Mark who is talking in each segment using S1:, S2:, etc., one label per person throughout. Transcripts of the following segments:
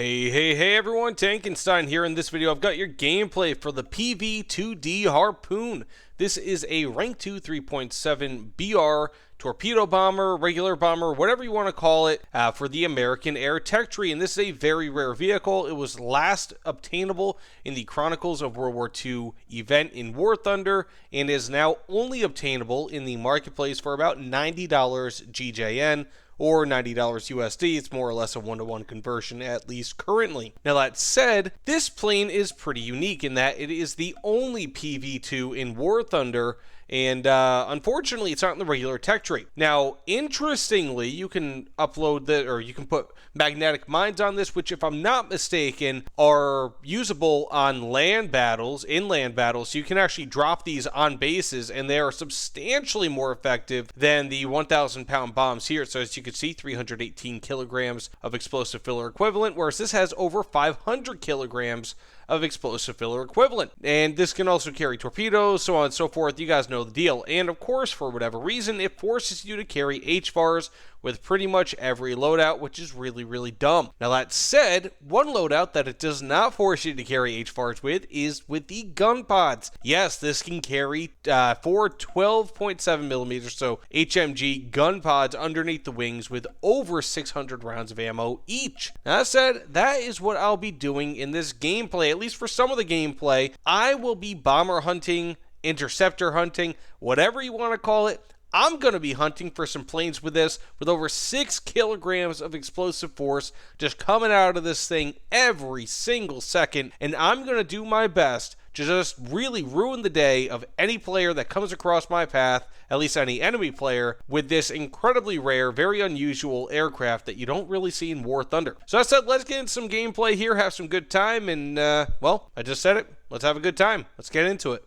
S1: Hey everyone, Tankenstein here. In this video, I've got your gameplay for the PV-2D Harpoon. This is a Rank 2 3.7 BR torpedo bomber, regular bomber, whatever you want to call it, for the American Air Tech Tree. And this is a very rare vehicle. It was last obtainable in the Chronicles of World War II event in Warthunder and is now only obtainable in the marketplace for about $90 GJN. Or $90 USD. It's more or less a one-to-one conversion, at least currently. Now that said, this plane is pretty unique in that it is the only PV-2 in Warthunder, and unfortunately, it's not in the regular tech tree. Now, interestingly, you can upload that, or you can put magnetic mines on this, which, if I'm not mistaken, are usable on land battles, inland battles. So you can actually drop these on bases, and they are substantially more effective than the 1,000-pound bombs here. So as you can see, 318 kilograms of explosive filler equivalent, whereas this has over 500 kilograms of explosive filler equivalent. And this can also carry torpedoes, so on and so forth. You guys know the deal. And of course, for whatever reason, it forces you to carry HVARs with pretty much every loadout, which is really dumb. Now that said, one loadout that it does not force you to carry HVARs with is with the gun pods. Yes, this can carry 4 12.7mm, so HMG gun pods underneath the wings with over 600 rounds of ammo each. Now that said, that is what I'll be doing in this gameplay, at least for some of the gameplay. I will be bomber hunting, interceptor hunting, whatever you want to call it. I'm going to be hunting for some planes with this, with over 6 kilograms of explosive force just coming out of this thing every single second, and I'm going to do my best to just really ruin the day of any player that comes across my path, at least any enemy player, with this incredibly rare, very unusual aircraft that you don't really see in Warthunder. So I said, let's get into some gameplay here, have some good time, and, well, I just said it. Let's have a good time. Let's get into it.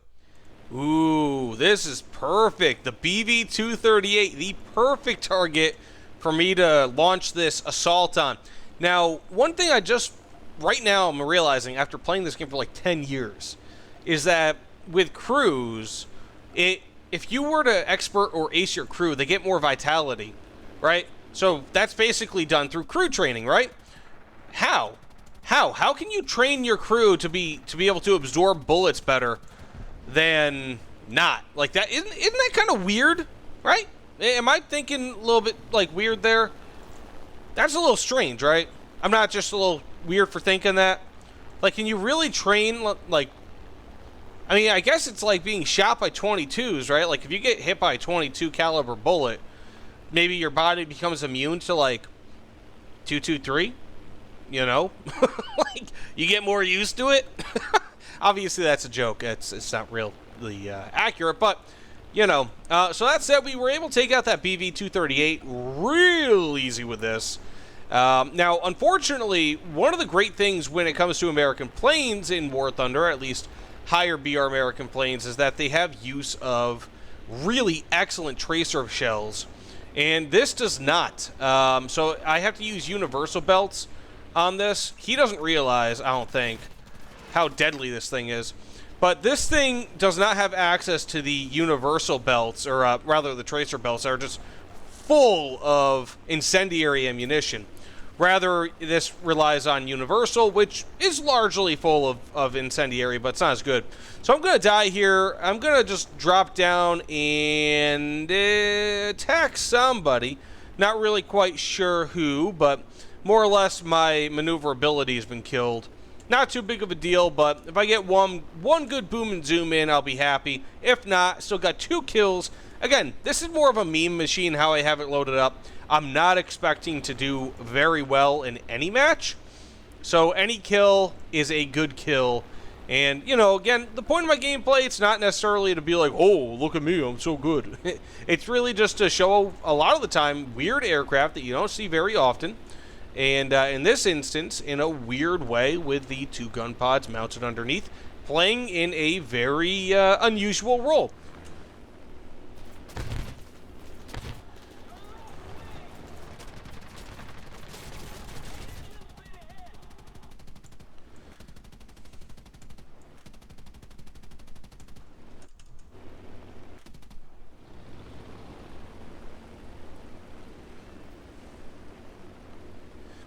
S1: Ooh, this is perfect. The PV-238, the perfect target for me to launch this assault on. Now, one thing right now I'm realizing after playing this game for like 10 years is that with crews, if you were to expert or ace your crew, they get more vitality, right? So that's basically done through crew training, right? How can you train your crew to be able to absorb bullets better than not? Like, that isn't that kind of weird, right? Am I thinking a little bit like weird there? That's a little strange, right? I'm not just a little weird for thinking that. Like, can you really train, like, I mean, I guess it's like being shot by 22s, right? Like, if you get hit by a 22 caliber bullet, maybe your body becomes immune to like 223, you know? Like, you get more used to it. Obviously, that's a joke. It's not really accurate, but, you know. So that said, we were able to take out that PV-238 real easy with this. Now, unfortunately, one of the great things when it comes to American planes in Warthunder, at least higher BR American planes, is that they have use of really excellent tracer shells, and this does not. So I have to use universal belts on this. He doesn't realize, I don't think, how deadly this thing is. But this thing does not have access to the universal belts, or rather the tracer belts that are just full of incendiary ammunition. Rather, this relies on universal, which is largely full of incendiary, but it's not as good. So I'm going to die here. I'm going to just drop down and attack somebody. Not really quite sure who, but more or less my maneuverability has been killed. Not too big of a deal, but if I get one good boom and zoom in, I'll be happy. If not, still got 2 kills. Again, this is more of a meme machine how I have it loaded up. I'm not expecting to do very well in any match. So any kill is a good kill. And, you know, again, the point of my gameplay, it's not necessarily to be like, oh, look at me, I'm so good. It's really just to show, a lot of the time, weird aircraft that you don't see very often. And in this instance, in a weird way, with the 2 gun pods mounted underneath, playing in a very unusual role.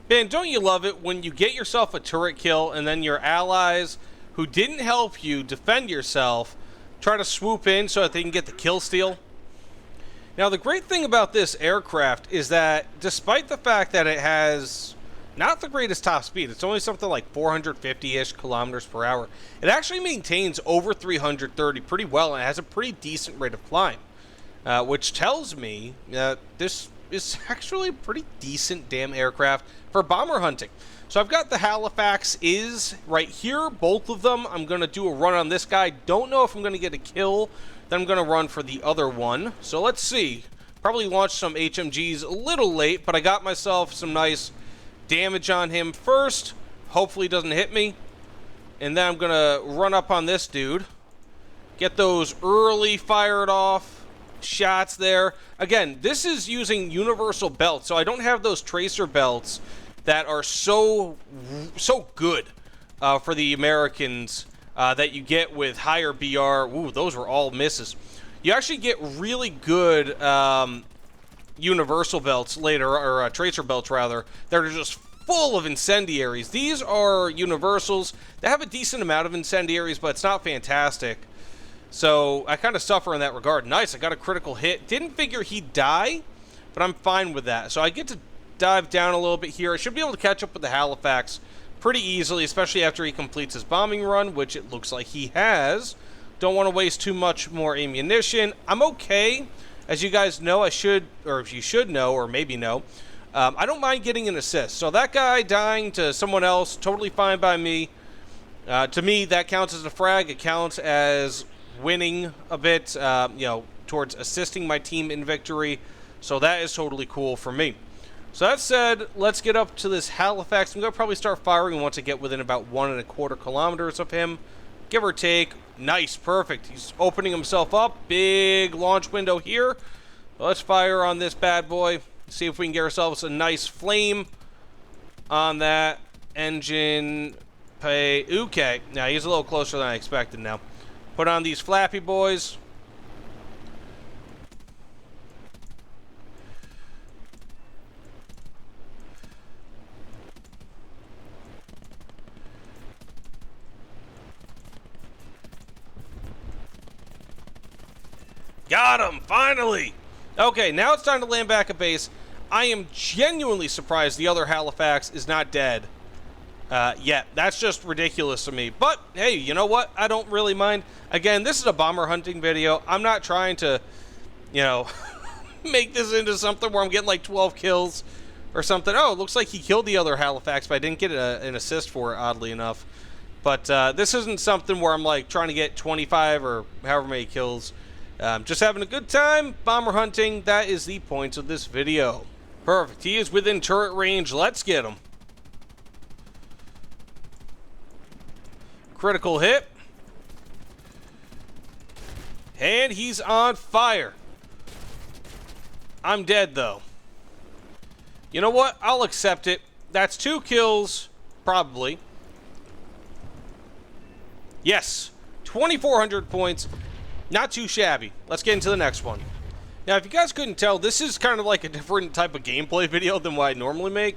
S1: Man, don't you love it when you get yourself a turret kill and then your allies who didn't help you defend yourself try to swoop in so that they can get the kill steal? Now, the great thing about this aircraft is that despite the fact that it has not the greatest top speed, it's only something like 450-ish kilometers per hour, it actually maintains over 330 pretty well and has a pretty decent rate of climb, which tells me that this is actually a pretty decent damn aircraft for bomber hunting. So I've got the Halifax is right here, both of them. I'm going to do a run on this guy. Don't know if I'm going to get a kill. Then I'm going to run for the other one. So let's see. Probably launched some HMGs a little late, but I got myself some nice damage on him first. Hopefully he doesn't hit me. And then I'm going to run up on this dude. Get those early fired off shots there. Again, this is using universal belts, so I don't have those tracer belts that are so good for the Americans that you get with higher BR. Ooh, those were all misses. You actually get really good universal belts later, or tracer belts rather, that are just full of incendiaries. These are universals. They have a decent amount of incendiaries, but it's not fantastic. So I kind of suffer in that regard. Nice, I got a critical hit. Didn't figure he'd die, but I'm fine with that. So I get to dive down a little bit here. I should be able to catch up with the Halifax pretty easily, especially after he completes his bombing run, which it looks like he has. Don't want to waste too much more ammunition. I'm okay. As you guys know, I should, or if you should know, or maybe know, I don't mind getting an assist. So that guy dying to someone else, totally fine by me. To me, that counts as a frag. It counts as winning a bit, you know, towards assisting my team in victory. So that is totally cool for me. So that said, let's get up to this Halifax. I'm going to probably start firing once I get within about 1.25 kilometers of him, give or take. Nice, perfect. He's opening himself up. Big launch window here. Let's fire on this bad boy. See if we can get ourselves a nice flame on that engine. Okay. Now he's a little closer than I expected now. Put on these flappy boys. Got him, finally! Okay, now it's time to land back at base. I am genuinely surprised the other Halifax is not dead yet. That's just ridiculous to me. But, hey, you know what? I don't really mind. Again, this is a bomber hunting video. I'm not trying to, you know, make this into something where I'm getting like 12 kills or something. Oh, it looks like he killed the other Halifax, but I didn't get an assist for it, oddly enough. But this isn't something where I'm like trying to get 25 or however many kills. Just having a good time, bomber hunting. That is the point of this video. Perfect. He is within turret range. Let's get him. Critical hit. And he's on fire. I'm dead, though. You know what? I'll accept it. That's 2 kills, probably. Yes. 2,400 points. Not too shabby. Let's get into the next one. Now, if you guys couldn't tell, this is kind of like a different type of gameplay video than what I normally make.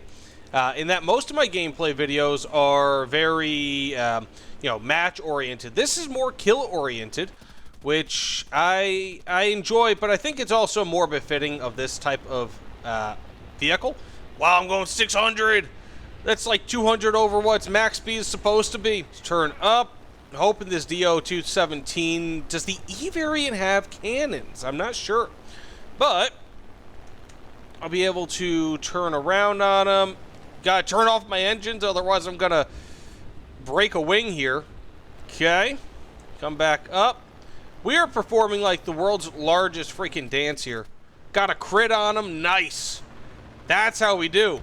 S1: In that most of my gameplay videos are very, you know, match-oriented. This is more kill-oriented, which I enjoy, but I think it's also more befitting of this type of vehicle. Wow, I'm going 600! That's like 200 over what its max speed is supposed to be. Let's turn up. Hoping this DO-217, does the E variant have cannons? I'm not sure, but I'll be able to turn around on them. Gotta turn off my engines, otherwise I'm gonna break a wing here. Okay, come back up. We are performing like the world's largest freaking dance here. Got a crit on them, nice. That's how we do.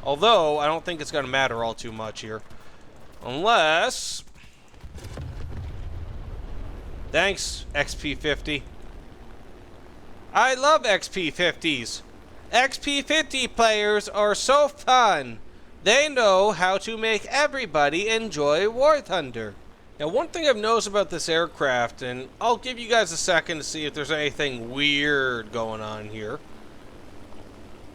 S1: Although I don't think it's gonna matter all too much here, unless. Thanks, XP50. I love XP50s. XP50 players are so fun. They know how to make everybody enjoy Warthunder. Now, one thing I've noticed about this aircraft, and I'll give you guys a second to see if there's anything weird going on here.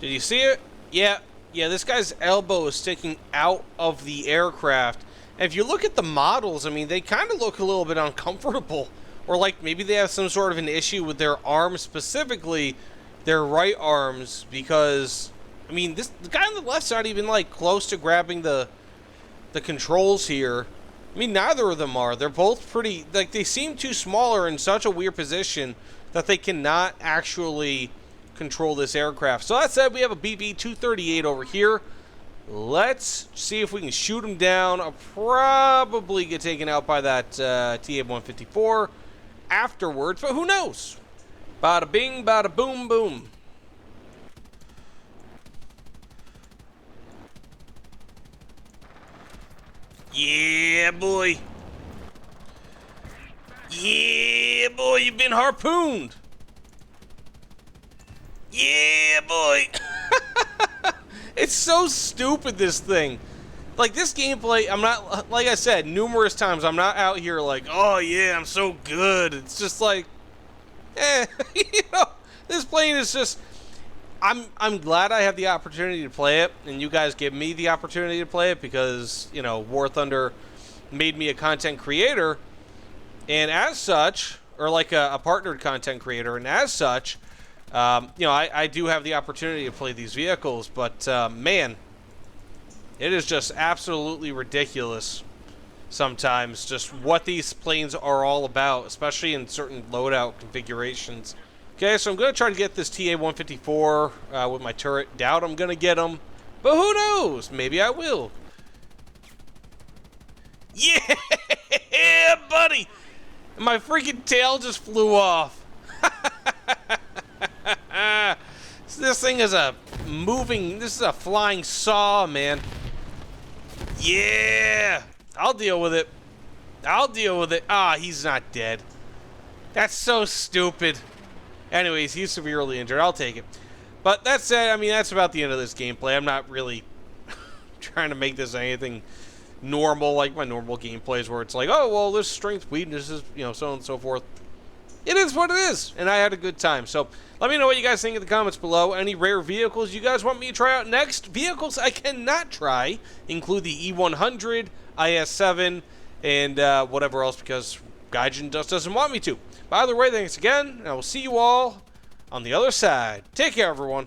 S1: Did you see it? Yeah, Yeah, this guy's elbow is sticking out of the aircraft. And if you look at the models, I mean, they kind of look a little bit uncomfortable. Or like maybe they have some sort of an issue with their arms, specifically their right arms, because, I mean, the guy on the left's not even like close to grabbing the controls here. I mean, neither of them are. They're both pretty, like, they seem too small or in such a weird position that they cannot actually control this aircraft. So that said, we have a PV-238 over here. Let's see if we can shoot him down. I'll probably get taken out by that TA-154 afterwards, but who knows? Bada bing, bada boom, boom. Yeah, boy. Yeah, boy, you've been harpooned. Yeah, boy. It's so stupid, this thing. Like, this gameplay, I'm not, like I said numerous times, I'm not out here like, oh yeah, I'm so good. It's just like, you know, this plane is just, I'm glad I have the opportunity to play it, and you guys give me the opportunity to play it because, you know, Warthunder made me a content creator, and as such, or like a partnered content creator, and as such, you know, I do have the opportunity to play these vehicles, but man, it is just absolutely ridiculous sometimes just what these planes are all about, especially in certain loadout configurations. Okay, so I'm going to try to get this TA-154 with my turret. Doubt I'm going to get him, but who knows? Maybe I will. Yeah, buddy! My freaking tail just flew off. This thing is a moving, this is a flying saw, man. Yeah! I'll deal with it. I'll deal with it. Ah, he's not dead. That's so stupid. Anyways, he's severely injured. I'll take it. But that said, I mean, that's about the end of this gameplay. I'm not really trying to make this anything normal, like my normal gameplays where it's like, oh, well, this strength, weakness is, you know, so on and so forth. It is what it is, and I had a good time. So let me know what you guys think in the comments below. Any rare vehicles you guys want me to try out next? Vehicles I cannot try include the E100, IS-7, and whatever else, because Gaijin just doesn't want me to. By the way, thanks again, and I will see you all on the other side. Take care, everyone.